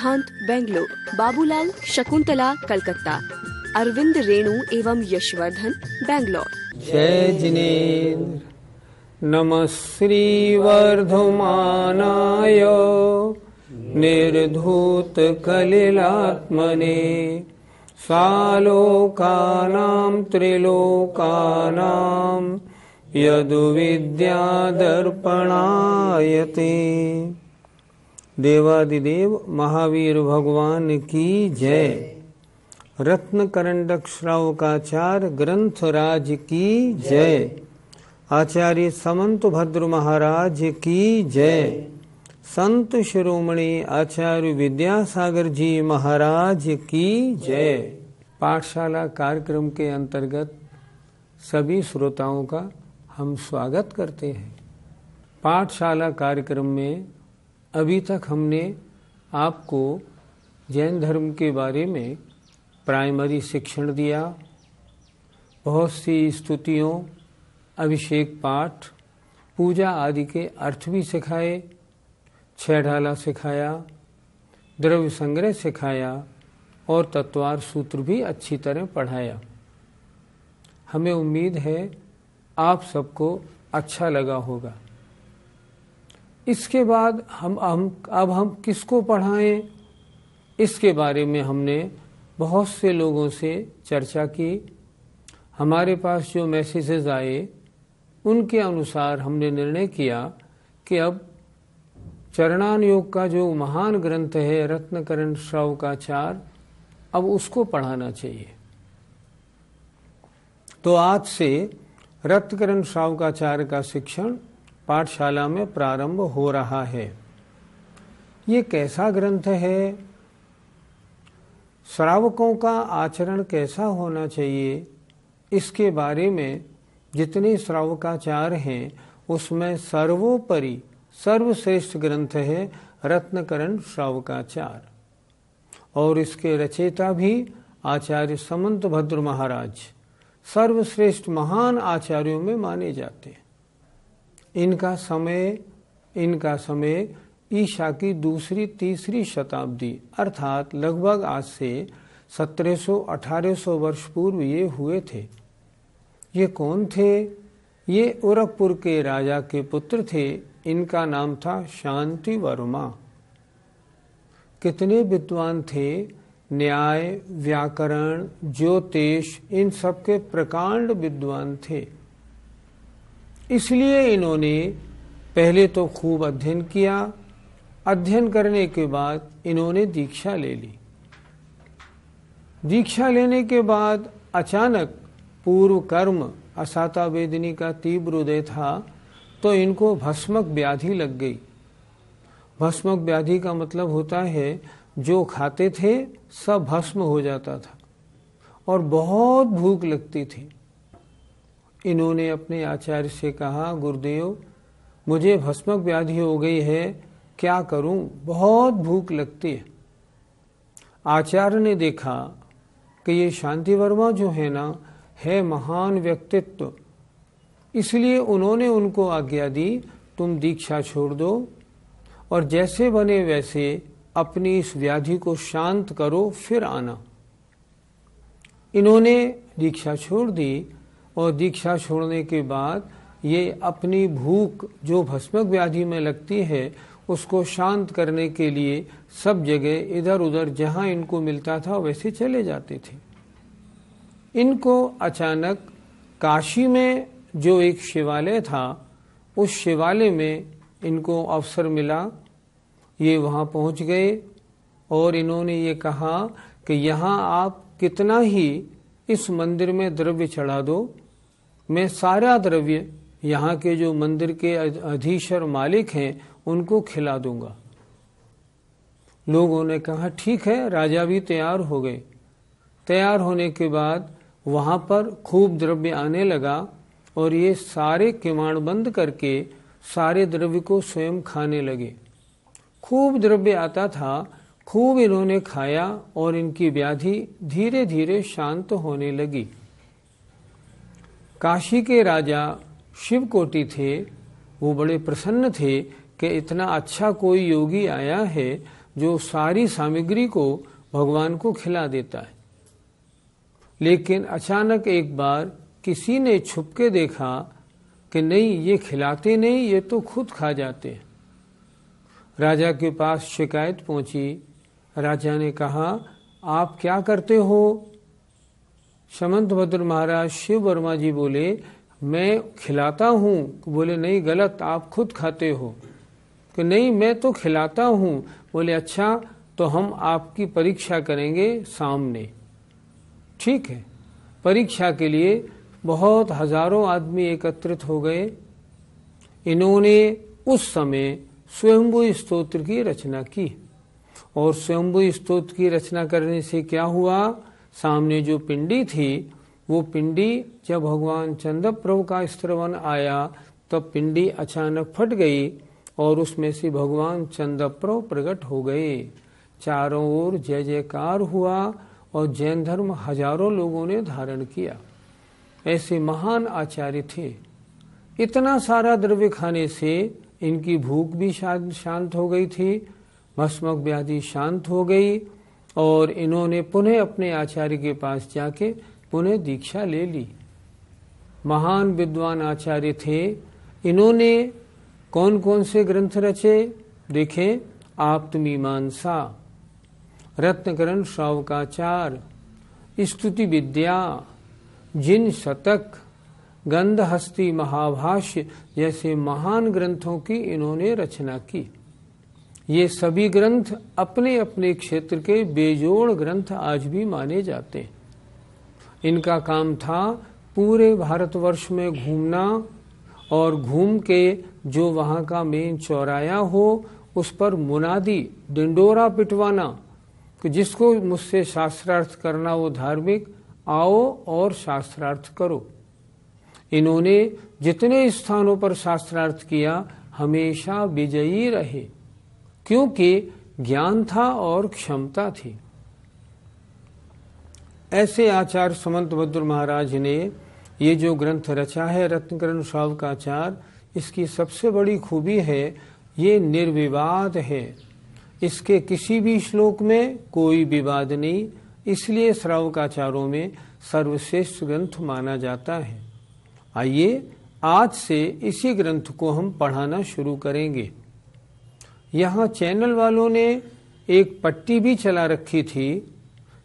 सिद्धांत बेंगलोर, बाबूलाल शकुंतला कलकत्ता, अरविंद रेणु एवं यशवर्धन बेंगलोर। जय जिनेन्द्र। नमः श्री वर्धमानाय निर्धूत कलिलात्मने सालोकानां त्रिलोकानां यदुविद्यादर्पणायते। देवादिदेव महावीर भगवान की जय। रत्नकरंडक श्रावकाचार्य ग्रंथराज की जय। आचार्य समंत भद्र महाराज की जय। संत शिरोमणि आचार्य विद्यासागर जी महाराज की जय। पाठशाला कार्यक्रम के अंतर्गत सभी श्रोताओं का हम स्वागत करते हैं। पाठशाला कार्यक्रम में अभी तक हमने आपको जैन धर्म के बारे में प्राइमरी शिक्षण दिया, बहुत सी स्तुतियों, अभिषेक पाठ, पूजा आदि के अर्थ भी सिखाए, छह ढाला सिखाया, द्रव्य संग्रह सिखाया और तत्वार सूत्र भी अच्छी तरह पढ़ाया। हमें उम्मीद है आप सबको अच्छा लगा होगा। इसके बाद हम किसको पढ़ाएं, इसके बारे में हमने बहुत से लोगों से चर्चा की। हमारे पास जो मैसेजेस आए उनके अनुसार हमने निर्णय किया कि अब चरणान योग का जो महान ग्रंथ है रत्नकरण श्रावकाचार्य, अब उसको पढ़ाना चाहिए। तो आज से रत्नकरण श्रावकाचार्य का शिक्षण पाठशाला में प्रारंभ हो रहा है। ये कैसा ग्रंथ है, श्रावकों का आचरण कैसा होना चाहिए, इसके बारे में जितने श्रावकाचार्य हैं उसमें सर्वोपरि सर्वश्रेष्ठ ग्रंथ है रत्नकरण श्रावकाचार्य। और इसके रचयिता भी आचार्य समंत भद्र महाराज सर्वश्रेष्ठ महान आचार्यों में माने जाते हैं। इनका समय ईशा की दूसरी तीसरी शताब्दी अर्थात लगभग आज से 1700-1800 वर्ष पूर्व ये हुए थे। ये कौन थे? ये उरकपुर के राजा के पुत्र थे। इनका नाम था शांति वर्मा। कितने विद्वान थे, न्याय, व्याकरण, ज्योतिष, इन सब के प्रकांड विद्वान थे। इसलिए इन्होंने पहले तो खूब अध्ययन किया। अध्ययन करने के बाद इन्होंने दीक्षा ले ली। दीक्षा लेने के बाद अचानक पूर्व कर्म असाता वेदिनी का तीव्र उदय था, तो इनको भस्मक व्याधि लग गई। भस्मक व्याधि का मतलब होता है जो खाते थे सब भस्म हो जाता था और बहुत भूख लगती थी। इन्होंने अपने आचार्य से कहा, गुरुदेव मुझे भस्मक व्याधि हो गई है, क्या करूं, बहुत भूख लगती है। आचार्य ने देखा कि ये शांति वर्मा जो है ना, है महान व्यक्तित्व, इसलिए उन्होंने उनको आज्ञा दी, तुम दीक्षा छोड़ दो और जैसे बने वैसे अपनी इस व्याधि को शांत करो, फिर आना। इन्होंने दीक्षा छोड़ दी और दीक्षा छोड़ने के बाद ये अपनी भूख जो भस्मक व्याधि में लगती है उसको शांत करने के लिए सब जगह इधर उधर जहां इनको मिलता था वैसे चले जाते थे। इनको अचानक काशी में जो एक शिवालय था, उस शिवालय में इनको अवसर मिला। ये वहां पहुंच गए और इन्होंने ये कहा कि यहाँ आप कितना ही इस मंदिर में द्रव्य चढ़ा दो, मैं सारा द्रव्य यहाँ के जो मंदिर के अधीश्वर मालिक हैं उनको खिला दूंगा। लोगों ने कहा ठीक है। राजा भी तैयार हो गए। तैयार होने के बाद वहां पर खूब द्रव्य आने लगा और ये सारे किवाड़ बंद करके सारे द्रव्य को स्वयं खाने लगे। खूब द्रव्य आता था, खूब इन्होंने खाया और इनकी व्याधि धीरे धीरे शांत होने लगी। काशी के राजा शिवकोटि थे, वो बड़े प्रसन्न थे कि इतना अच्छा कोई योगी आया है जो सारी सामग्री को भगवान को खिला देता है। लेकिन अचानक एक बार किसी ने छुप के देखा कि नहीं, ये खिलाते नहीं, ये तो खुद खा जाते हैं। राजा के पास शिकायत पहुंची। राजा ने कहा, आप क्या करते हो? समंतभद्र महाराज शिव वर्मा जी बोले, मैं खिलाता हूँ। बोले नहीं, गलत, आप खुद खाते हो। कि नहीं, मैं तो खिलाता हूँ। बोले अच्छा, तो हम आपकी परीक्षा करेंगे सामने। ठीक है। परीक्षा के लिए बहुत हजारों आदमी एकत्रित हो गए। इन्होंने उस समय स्वयंभू स्तोत्र की रचना की, और स्वयंभू स्तोत्र की रचना करने से क्या हुआ, सामने जो पिंडी थी, वो पिंडी जब भगवान चंद्र प्रभु का स्त्रवन आया तब पिंडी अचानक फट गई और उसमें से भगवान चंद्र प्रभु प्रकट हो गए। चारों ओर जय जयकार हुआ और जैन धर्म हजारों लोगों ने धारण किया। ऐसे महान आचार्य थे। इतना सारा द्रव्य खाने से इनकी भूख भी शांत हो गई थी, भस्मक व्याधि शांत हो गई, और इन्होंने पुनः अपने आचार्य के पास जाके पुनः दीक्षा ले ली। महान विद्वान आचार्य थे। इन्होंने कौन कौन से ग्रंथ रचे देखें, आप्तमीमांसा, रत्नकरण श्रावकाचार, स्तुति विद्या, जिन शतक, गंधहस्ती महाभाष्य जैसे महान ग्रंथों की इन्होंने रचना की। ये सभी ग्रंथ अपने अपने क्षेत्र के बेजोड़ ग्रंथ आज भी माने जाते हैं। इनका काम था पूरे भारतवर्ष में घूमना और घूम के जो वहाँ का मेन चौराया हो उस पर मुनादी डिंडोरा पिटवाना कि जिसको मुझसे शास्त्रार्थ करना वो धार्मिक, आओ और शास्त्रार्थ करो। इन्होंने जितने स्थानों पर शास्त्रार्थ किया हमेशा विजयी रहे, क्योंकि ज्ञान था और क्षमता थी। ऐसे आचार्य समंतभद्र महाराज ने ये जो ग्रंथ रचा है रत्नकरण श्रावकाचार, इसकी सबसे बड़ी खूबी है ये निर्विवाद है। इसके किसी भी श्लोक में कोई विवाद नहीं, इसलिए श्रावकाचारों में सर्वश्रेष्ठ ग्रंथ माना जाता है। आइए आज से इसी ग्रंथ को हम पढ़ाना शुरू करेंगे। यहाँ चैनल वालों ने एक पट्टी भी चला रखी थी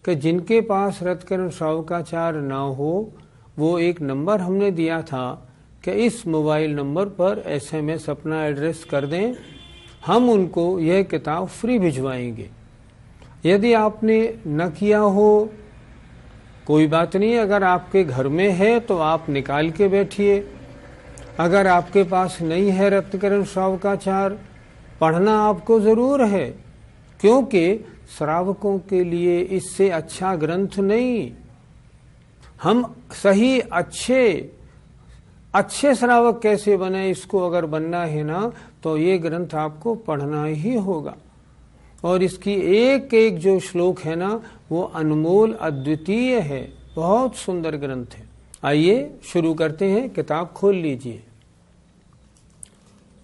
कि जिनके पास रत्नकरण श्रावकाचार ना हो वो एक नंबर हमने दिया था कि इस मोबाइल नंबर पर SMS अपना एड्रेस कर दें, हम उनको यह किताब फ्री भिजवाएंगे। यदि आपने न किया हो कोई बात नहीं, अगर आपके घर में है तो आप निकाल के बैठिए। अगर आपके पास नहीं है रत्नकरण श्रावकाचार, पढ़ना आपको जरूर है, क्योंकि श्रावकों के लिए इससे अच्छा ग्रंथ नहीं। हम सही अच्छे श्रावक कैसे बने, इसको अगर बनना है ना तो ये ग्रंथ आपको पढ़ना ही होगा। और इसकी एक एक जो श्लोक है ना वो अनमोल अद्वितीय है, बहुत सुंदर ग्रंथ है। आइए शुरू करते हैं, किताब खोल लीजिए।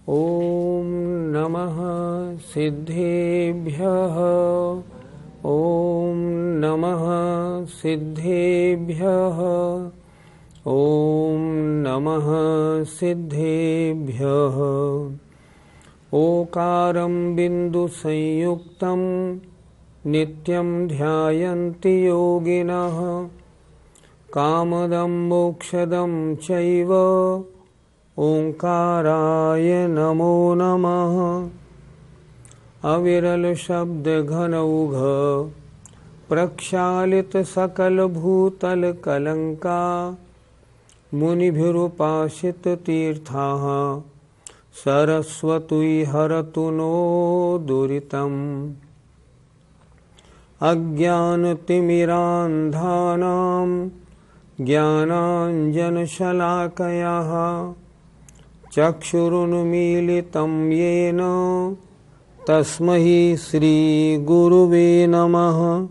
ओम नमः सिद्धेभ्यः, ओम नमः सिद्धेभ्यः, ओम नमः सिद्धेभ्यः। ओकारं बिंदु संयुक्तं नित्यं ध्यायन्ति योगिनः, कामदं मोक्षदं चैव ओंकाराय नमो नमः। अविरल शब्द घनौघ प्रक्षालित सकल भूतल कलंका, मुनिभिरुपासित तीर्थाः सरस्वती हरतु नो दुरितम्। अज्ञानतिमिरान्धानां ज्ञानाञ्जनशलाकयाः चक्षुरुन्मीलितं येन तस्मै श्रीगुरुवे नमः।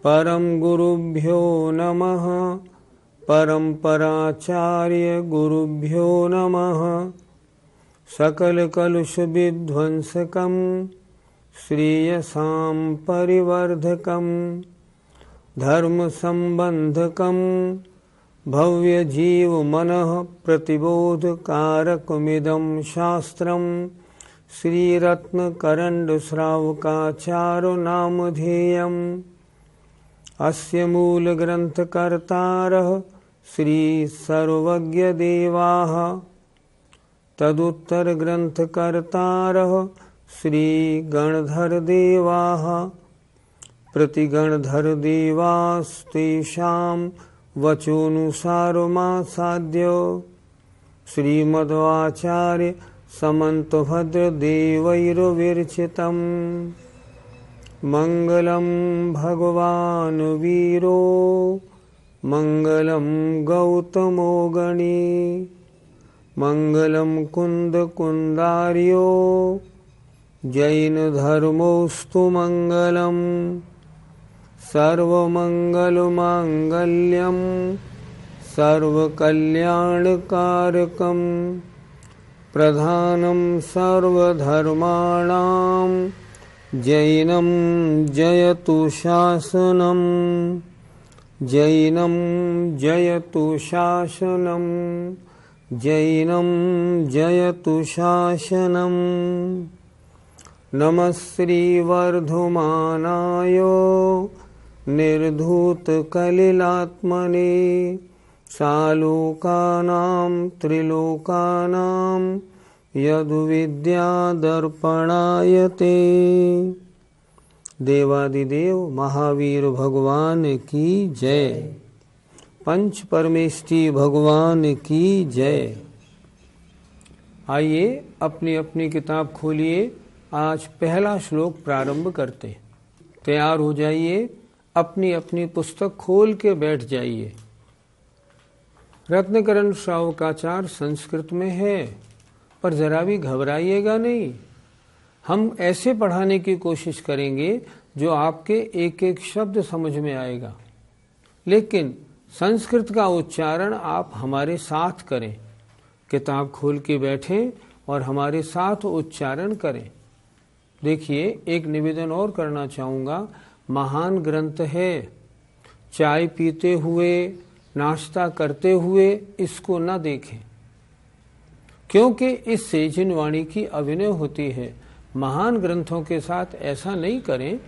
परं गुरुभ्यो नमः, परम्पराचार्य गुरुभ्यो नमः। सकलकलुषविध्वंसकं श्रेयसां परिवर्धकं धर्म संबंधकं भव्य जीव मनः प्रतिबोध कारकमिदं शास्त्रं श्रीरत्न करंड श्रावकाचार्य नामधेयम् अस्य मूल ग्रंथकर्तारः श्री सर्वज्ञ देवाः तदुत्तर ग्रंथकर्तारः श्री गणधर देवाः प्रतिगणधर देवास्तेषां वचोनुसारमासाद्य श्रीमध्वाचार्य समन्तभद्र देवैर्विरचितम् मंगलम भगवान वीरो मंगलम गौतमो गणी मंगलम कुंद कुंदार्यो जैन धर्मोस्तु मंगलम सर्वमंगल मांगल्यम सर्वकल्याणकारकम प्रधानम सर्वधर्माणां जैनं जयतु शासनं जैनं जयतु शासनं जैनं जयतु शासनं नमः श्रीवर्धमानाय निर्धूतकलिलात्मने सालोकानां त्रिलोकानां यदुविद्यादर्पणायते। देवादिदेव महावीर भगवान की जय, पंच परमेष्टि भगवान की जय। आइए अपनी अपनी किताब खोलिए, आज पहला श्लोक प्रारंभ करते हैं। तैयार हो जाइए, अपनी अपनी पुस्तक खोल के बैठ जाइए। रत्नकरण श्रावकाचार्य संस्कृत में है, पर जरा भी घबराइएगा नहीं। हम ऐसे पढ़ाने की कोशिश करेंगे जो आपके एक एक शब्द समझ में आएगा, लेकिन संस्कृत का उच्चारण आप हमारे साथ करें। किताब खोल के बैठें और हमारे साथ उच्चारण करें। देखिए, एक निवेदन और करना चाहूँगा। महान ग्रंथ है, चाय पीते हुए, नाश्ता करते हुए इसको न देखें, क्योंकि इससे जिनवाणी की अभिनय होती है। महान ग्रंथों के साथ ऐसा नहीं करें।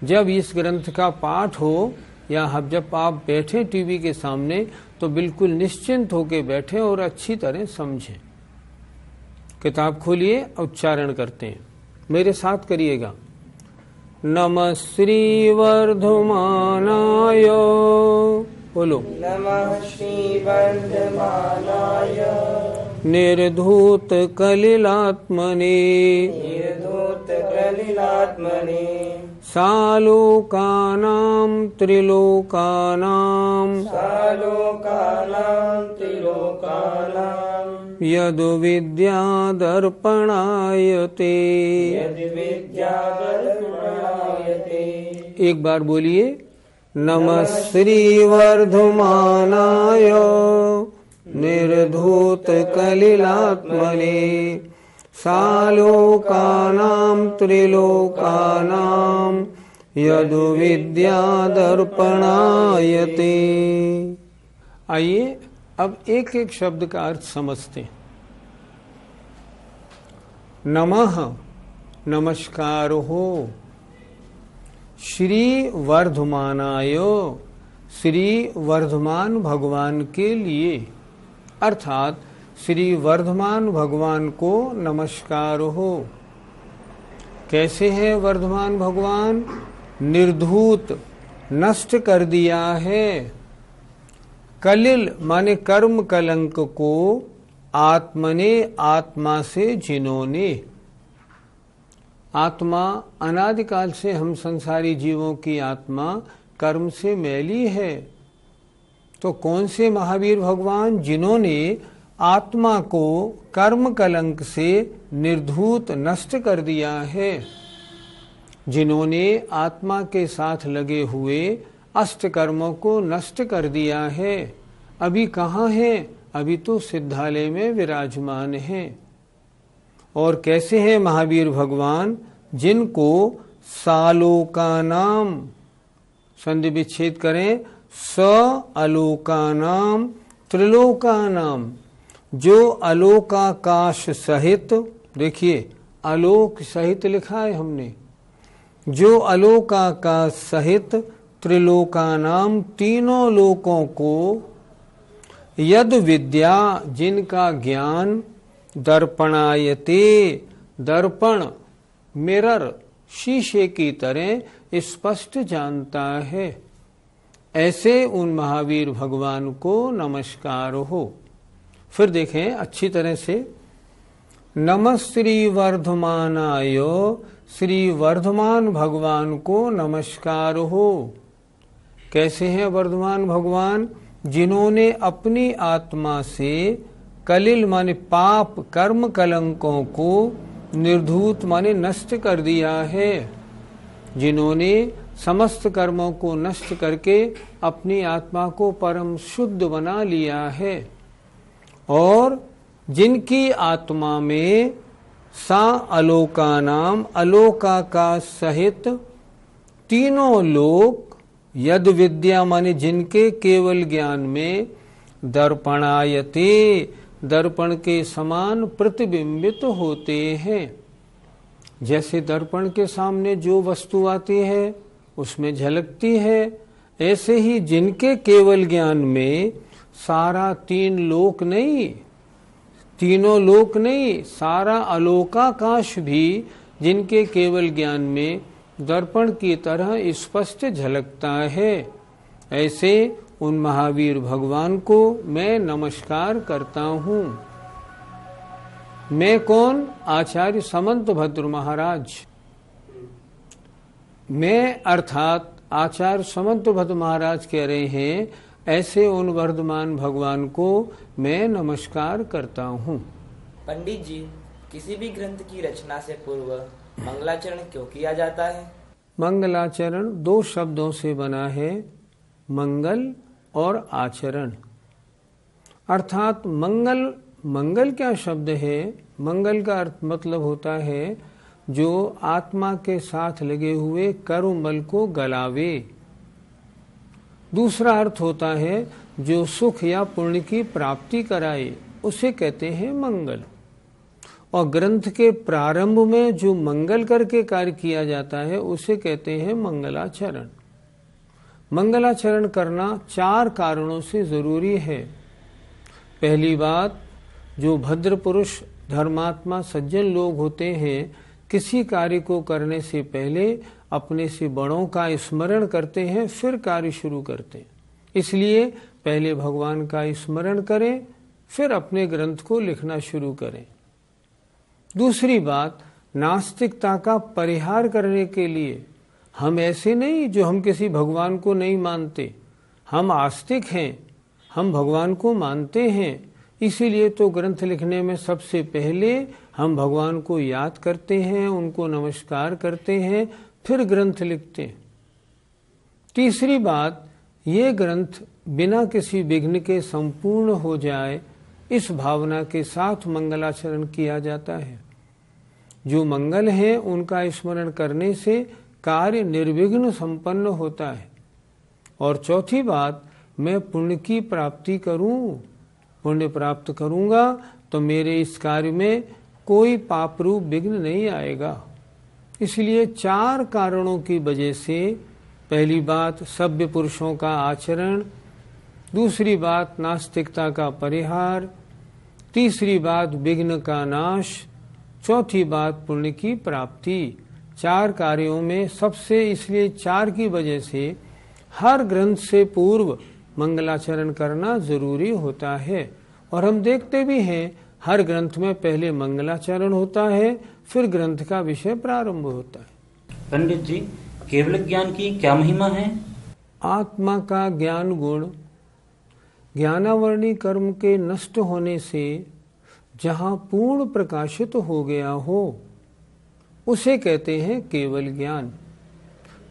जब इस ग्रंथ का पाठ हो या जब आप बैठें टीवी के सामने, तो बिल्कुल निश्चिंत होकर बैठें और अच्छी तरह समझें। किताब खोलिए, उच्चारण करते हैं, मेरे साथ करिएगा। नमः श्री वर्धमानाय, बोलो। नमः श्री वर्धमानाय निर्धूत कलिलात्मने, निर्धूत कलिलात्मने सालोकानां त्रिलोकानां सालोकानां त्रिलोकानां यद्विद्यादर्पणायते। यद्विद्यादर्पणायते। एक बार बोलिए, नमः श्री वर्धमानाय निर्धूत कलिलात्मने सालोकानां त्रिलोकानां यद्विद्यादर्पणायते। आइए अब एक एक शब्द का अर्थ समझते हैं। नमः नमस्कार हो, श्री वर्धमानाय श्री वर्धमान भगवान के लिए, अर्थात श्री वर्धमान भगवान को नमस्कार हो। कैसे है वर्धमान भगवान? निर्धूत, नष्ट कर दिया है। कलिल माने कर्म कलंक को, आत्मने आत्मा से जिन्होंने। आत्मा अनादिकाल से हम संसारी जीवों की आत्मा कर्म से मैली है। तो कौन से महावीर भगवान? जिन्होंने आत्मा को कर्म कलंक से निर्धूत नष्ट कर दिया है, जिन्होंने आत्मा के साथ लगे हुए अष्ट कर्मों को नष्ट कर दिया है। अभी कहाँ है? अभी तो सिद्धालय में विराजमान है। और कैसे है महावीर भगवान? जिनको सालोकानाम, संधि विच्छेद करें, स अलोकानाम त्रिलोकानाम, जो अलोकाकाश सहित, देखिए आलोक सहित लिखा है हमने, जो अलोकाकाश सहित त्रिलोकानाम तीनों लोकों को, यद विद्या जिनका ज्ञान, दर्पणायते दर्पण मिरर शीशे की तरह स्पष्ट जानता है, ऐसे उन महावीर भगवान को नमस्कार हो। फिर देखें अच्छी तरह से, नमः श्री वर्धमानाय, श्री वर्धमान भगवान को नमस्कार हो। कैसे हैं वर्धमान भगवान? जिन्होंने अपनी आत्मा से कलिल माने पाप कर्म कलंकों को निर्धूत माने नष्ट कर दिया है, जिन्होंने समस्त कर्मों को नष्ट करके अपनी आत्मा को परम शुद्ध बना लिया है, और जिनकी आत्मा में सा अलोकानाम अलोकाकाश सहित तीनों लोक, यद विद्या माने जिनके केवल ज्ञान में, दर्पणायते दर्पण के समान प्रतिबिंबित होते हैं। जैसे दर्पण के सामने जो वस्तु आती है उसमें झलकती है, ऐसे ही जिनके केवल ज्ञान में सारा तीन लोक नहीं, तीनों लोक नहीं, सारा अलोकाकाश भी जिनके केवल ज्ञान में दर्पण की तरह स्पष्ट झलकता है, ऐसे उन महावीर भगवान को मैं नमस्कार करता हूँ। मैं कौन? आचार्य समंत भद्र महाराज। मैं अर्थात आचार्य समंत भद्र महाराज कह रहे हैं, ऐसे उन वर्धमान भगवान को मैं नमस्कार करता हूँ। पंडित जी, किसी भी ग्रंथ की रचना से पूर्व मंगलाचरण क्यों किया जाता है? मंगलाचरण दो शब्दों से बना है, मंगल और आचरण। अर्थात मंगल, मंगल क्या शब्द है? मंगल का अर्थ मतलब होता है जो आत्मा के साथ लगे हुए कर्म बल को गलावे। दूसरा अर्थ होता है जो सुख या पुण्य की प्राप्ति कराए, उसे कहते हैं मंगल। और ग्रंथ के प्रारंभ में जो मंगल करके कार्य किया जाता है उसे कहते हैं मंगलाचरण। मंगलाचरण करना चार कारणों से जरूरी है। पहली बात, जो भद्र पुरुष धर्मात्मा सज्जन लोग होते हैं, किसी कार्य को करने से पहले अपने से बड़ों का स्मरण करते हैं, फिर कार्य शुरू करते हैं। इसलिए पहले भगवान का स्मरण करें, फिर अपने ग्रंथ को लिखना शुरू करें। दूसरी बात, नास्तिकता का परिहार करने के लिए हम ऐसे नहीं जो हम किसी भगवान को नहीं मानते, हम आस्तिक हैं, हम भगवान को मानते हैं। इसीलिए तो ग्रंथ लिखने में सबसे पहले हम भगवान को याद करते हैं, उनको नमस्कार करते हैं, फिर ग्रंथ लिखते हैं। तीसरी बात, ये ग्रंथ बिना किसी विघ्न के संपूर्ण हो जाए, इस भावना के साथ मंगलाचरण किया जाता है। जो मंगल है उनका स्मरण करने से कार्य निर्विघ्न संपन्न होता है। और चौथी बात, मैं पुण्य की प्राप्ति करूं, पुण्य प्राप्त करूंगा तो मेरे इस कार्य में कोई पाप रूप विघ्न नहीं आएगा। इसलिए चार कारणों की वजह से, पहली बात सभ्य पुरुषों का आचरण, दूसरी बात नास्तिकता का परिहार, तीसरी बात विघ्न का नाश, चौथी बात पुण्य की प्राप्ति। चार कार्यों में सबसे, इसलिए चार की वजह से हर ग्रंथ से पूर्व मंगलाचरण करना जरूरी होता है। और हम देखते भी हैं हर ग्रंथ में पहले मंगलाचरण होता है, फिर ग्रंथ का विषय प्रारंभ होता है। पंडित जी, केवल ज्ञान की क्या महिमा है? आत्मा का ज्ञान गुण ज्ञानावर्णी कर्म के नष्ट होने से जहाँ पूर्ण प्रकाशित हो गया हो, उसे कहते हैं केवल ज्ञान।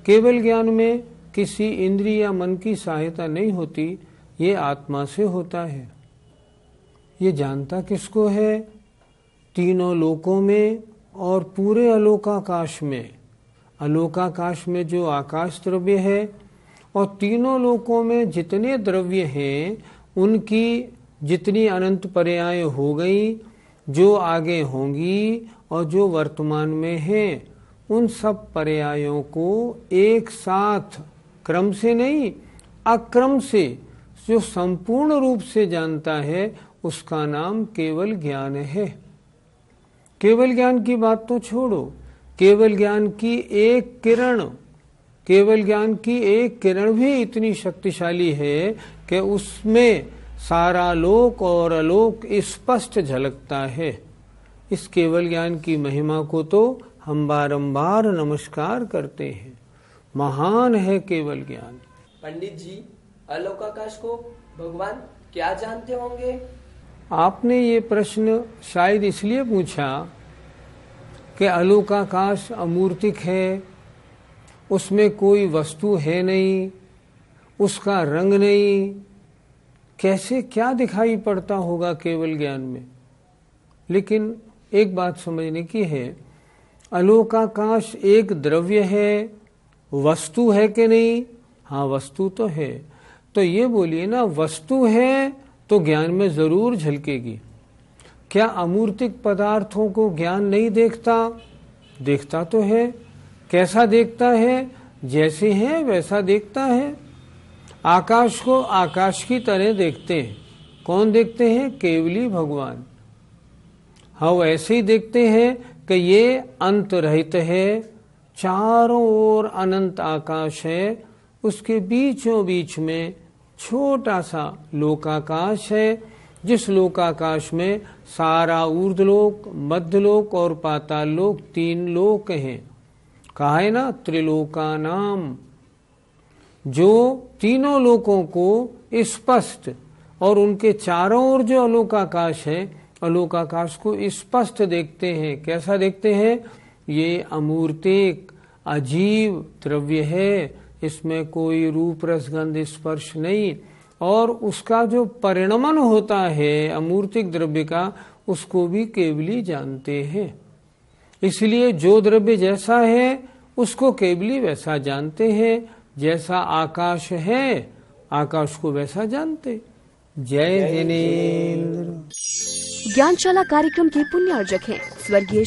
केवल ज्ञान में किसी इंद्रिय या मन की सहायता नहीं होती, ये आत्मा से होता है। ये जानता किसको है? तीनों लोकों में और पूरे अलोकाकाश में जो आकाश द्रव्य है और तीनों लोकों में जितने द्रव्य हैं उनकी जितनी अनंत पर्याय हो गई, जो आगे होंगी और जो वर्तमान में हैं, उन सब पर्यायों को एक साथ क्रम से नहीं अक्रम से जो संपूर्ण रूप से जानता है उसका नाम केवल ज्ञान है। केवल ज्ञान की बात तो छोड़ो, केवल ज्ञान की एक किरण भी इतनी शक्तिशाली है कि उसमें सारा लोक और अलोक स्पष्ट झलकता है। इस केवल ज्ञान की महिमा को तो हम बारंबार नमस्कार करते हैं। महान है केवल ज्ञान। पंडित जी, अलोकाकाश को भगवान क्या जानते होंगे? आपने ये प्रश्न शायद इसलिए पूछा कि अलोकाकाश अमूर्तिक है, उसमें कोई वस्तु है नहीं, उसका रंग नहीं, कैसे क्या दिखाई पड़ता होगा केवल ज्ञान में। लेकिन एक बात समझने की है, अलोकाकाश एक द्रव्य है, वस्तु है कि नहीं? हाँ, वस्तु तो है। तो ये बोलिए ना, वस्तु है तो ज्ञान में जरूर झलकेगी। क्या अमूर्तिक पदार्थों को ज्ञान नहीं देखता? देखता तो है। कैसा देखता है? जैसे है वैसा देखता है। आकाश को आकाश की तरह देखते हैं। कौन देखते हैं? केवली भगवान। हाँ, ऐसे ही देखते हैं कि ये अंत रहित है, चारों ओर अनंत आकाश है, उसके बीचों बीच में छोटा सा लोकाकाश है, जिस लोकाकाश में सारा ऊर्ध्वलोक, मध्यलोक और पाताल लोक, 3 लोक हैं। कहा है ना, त्रिलोकानाम। जो तीनों लोकों को स्पष्ट और उनके चारों ओर जो अलोकाकाश है, अलोकाकाश को स्पष्ट देखते हैं। कैसा देखते हैं? ये अमूर्तिक अजीब द्रव्य है, इसमें कोई रूप रस गंध स्पर्श नहीं, और उसका जो परिणमन होता है अमूर्तिक द्रव्य का, उसको भी केवली जानते हैं। इसलिए जो द्रव्य जैसा है उसको केवली वैसा जानते हैं। जैसा आकाश है, आकाश को वैसा जानते। जय जिनेन्द्र। ज्ञानशाला कार्यक्रम के पुण्यार्जक हैं स्वर्गीय